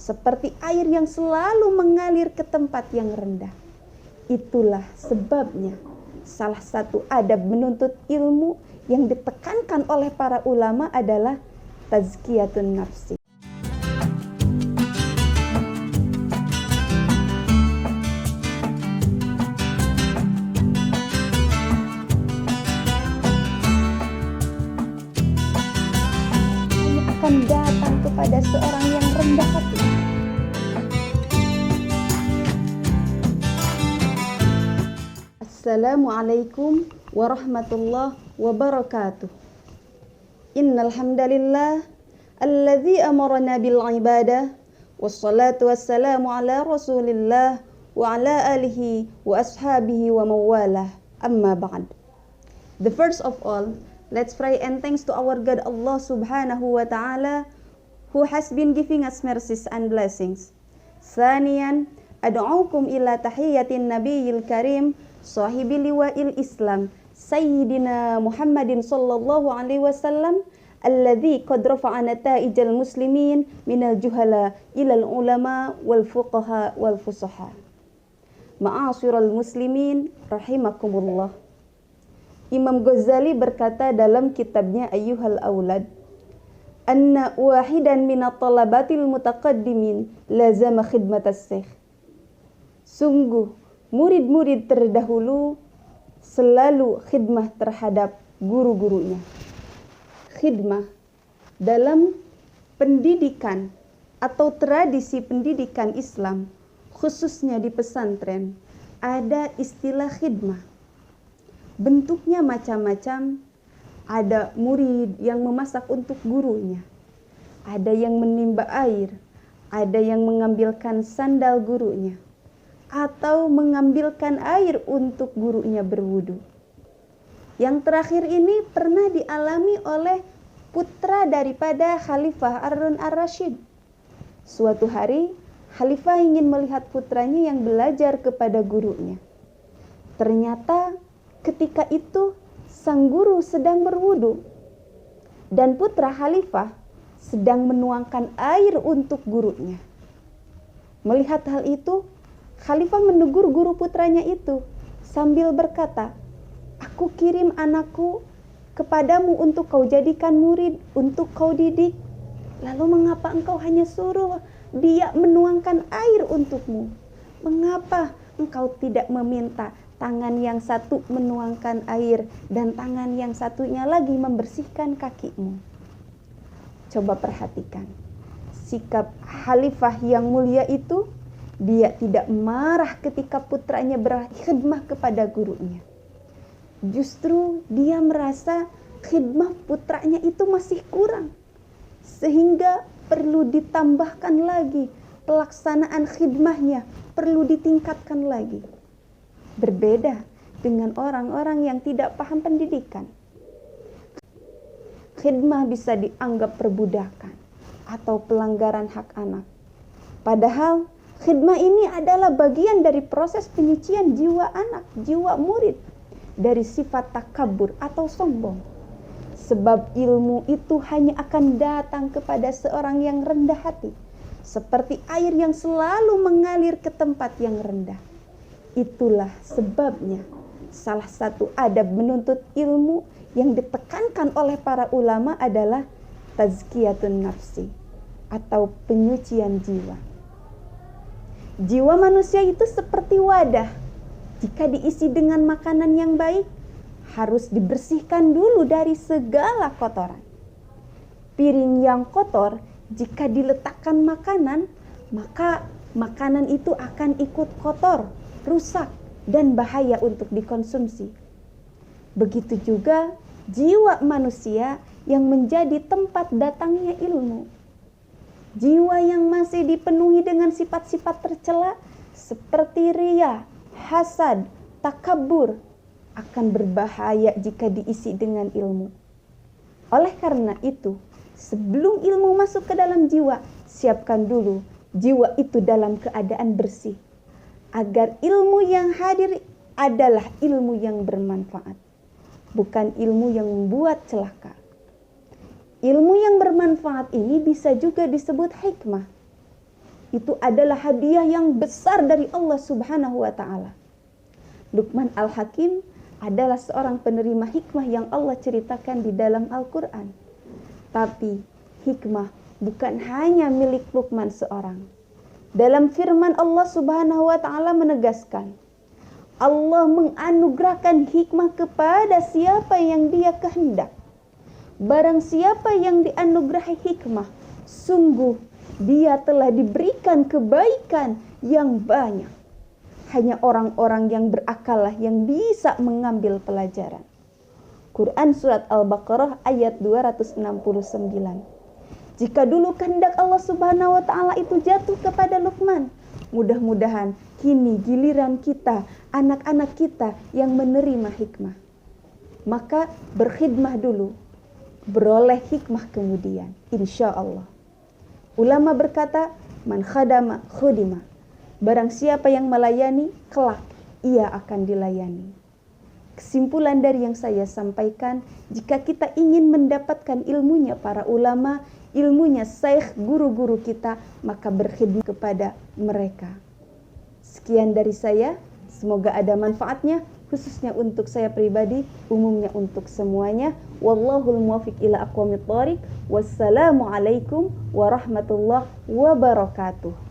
seperti air yang selalu mengalir ke tempat yang rendah. Itulah sebabnya salah satu adab menuntut ilmu yang ditekankan oleh para ulama adalah tazkiyatun nafsi. Ini akan datang kepada seorang yang rendah hati. Assalamualaikum warahmatullahi wabarakatuh. Innal hamdalillah alladzi amarna bil ibadah wassalatu wassalamu ala Rasulillah wa ala alihi wa ashabihi wa mawalah. Amma ba'd. The first of all, let's pray and thanks to our God Allah Subhanahu wa ta'ala who has been giving us mercies and blessings. Thaniyan, ad'ukum ila tahiyyatin nabiyil karim sahibi liwa'il Islam Sayyidina Muhammadin sallallahu alaihi wasallam alladzi qad rafa'a nata'ijal muslimin minal juhala ilal ulama wal fuqaha wal fusaha. Ma'asyiral muslimin rahimakumullah. Imam Ghazali berkata dalam kitabnya Ayyuhal Aulad, anna wahidan minat talabatil mutaqaddimin lazama khidmatas syekh. Sungguh murid-murid terdahulu selalu khidmah terhadap guru-gurunya. Khidmah dalam pendidikan atau tradisi pendidikan Islam, khususnya di pesantren, ada istilah khidmah. Bentuknya macam-macam. Ada murid yang memasak untuk gurunya, ada yang menimba air, ada yang mengambilkan sandal gurunya, atau mengambilkan air untuk gurunya berwudu. Yang terakhir ini pernah dialami oleh putra daripada Khalifah Harun ar-Rasyid. Suatu hari, Khalifah ingin melihat putranya yang belajar kepada gurunya. Ternyata ketika itu sang guru sedang berwudu dan putra Khalifah sedang menuangkan air untuk gurunya. Melihat hal itu, Khalifah menegur guru putranya itu sambil berkata, "Aku kirim anakku kepadamu untuk kau jadikan murid, untuk kau didik. Lalu mengapa engkau hanya suruh dia menuangkan air untukmu? Mengapa engkau tidak meminta tangan yang satu menuangkan air dan tangan yang satunya lagi membersihkan kakimu?" Coba perhatikan sikap Khalifah yang mulia itu. Dia tidak marah ketika putranya berkhidmah kepada gurunya. Justru dia merasa khidmah putranya itu masih kurang, sehingga perlu ditambahkan lagi pelaksanaan khidmahnya, perlu ditingkatkan lagi. Berbeda dengan orang-orang yang tidak paham pendidikan. Khidmah bisa dianggap perbudakan atau pelanggaran hak anak. Padahal khidmah ini adalah bagian dari proses penyucian jiwa anak, jiwa murid dari sifat takabur atau sombong. Sebab ilmu itu hanya akan datang kepada seorang yang rendah hati, seperti air yang selalu mengalir ke tempat yang rendah. Itulah sebabnya salah satu adab menuntut ilmu yang ditekankan oleh para ulama adalah tazkiyatun nafsi atau penyucian jiwa. Jiwa manusia itu seperti wadah. Jika diisi dengan makanan yang baik, harus dibersihkan dulu dari segala kotoran. Piring yang kotor, jika diletakkan makanan, maka makanan itu akan ikut kotor, rusak, dan bahaya untuk dikonsumsi. Begitu juga jiwa manusia yang menjadi tempat datangnya ilmu. Jiwa yang masih dipenuhi dengan sifat-sifat tercela seperti riya, hasad, takabur akan berbahaya jika diisi dengan ilmu. Oleh karena itu, sebelum ilmu masuk ke dalam jiwa, siapkan dulu jiwa itu dalam keadaan bersih, agar ilmu yang hadir adalah ilmu yang bermanfaat, bukan ilmu yang membuat celaka. Ilmu yang bermanfaat ini bisa juga disebut hikmah. Itu adalah hadiah yang besar dari Allah Subhanahu wa ta'ala. Luqman Al-Hakim adalah seorang penerima hikmah yang Allah ceritakan di dalam Al-Quran. Tapi hikmah bukan hanya milik Luqman seorang. Dalam firman Allah Subhanahu wa ta'ala menegaskan, Allah menganugerahkan hikmah kepada siapa yang Dia kehendak. Barang siapa yang dianugerahi hikmah, sungguh dia telah diberikan kebaikan yang banyak. Hanya orang-orang yang berakal lah yang bisa mengambil pelajaran. Quran Surat Al-Baqarah ayat 269. Jika dulu kehendak Allah Subhanahu wa ta'ala itu jatuh kepada Luqman, mudah-mudahan kini giliran kita, anak-anak kita yang menerima hikmah. Maka berkhidmah dulu, beroleh hikmah kemudian, insya Allah. Ulama berkata, man khadama khudima. Barang siapa yang melayani, kelak ia akan dilayani. Kesimpulan dari yang saya sampaikan, jika kita ingin mendapatkan ilmunya para ulama, ilmunya syekh, guru-guru kita, maka berkhidmat kepada mereka. Sekian dari saya, semoga ada manfaatnya, khususnya untuk saya pribadi, umumnya untuk semuanya. Wallahul muwaffiq ila aqwamit thoriq. Wassalamualaikum warahmatullahi wabarakatuh.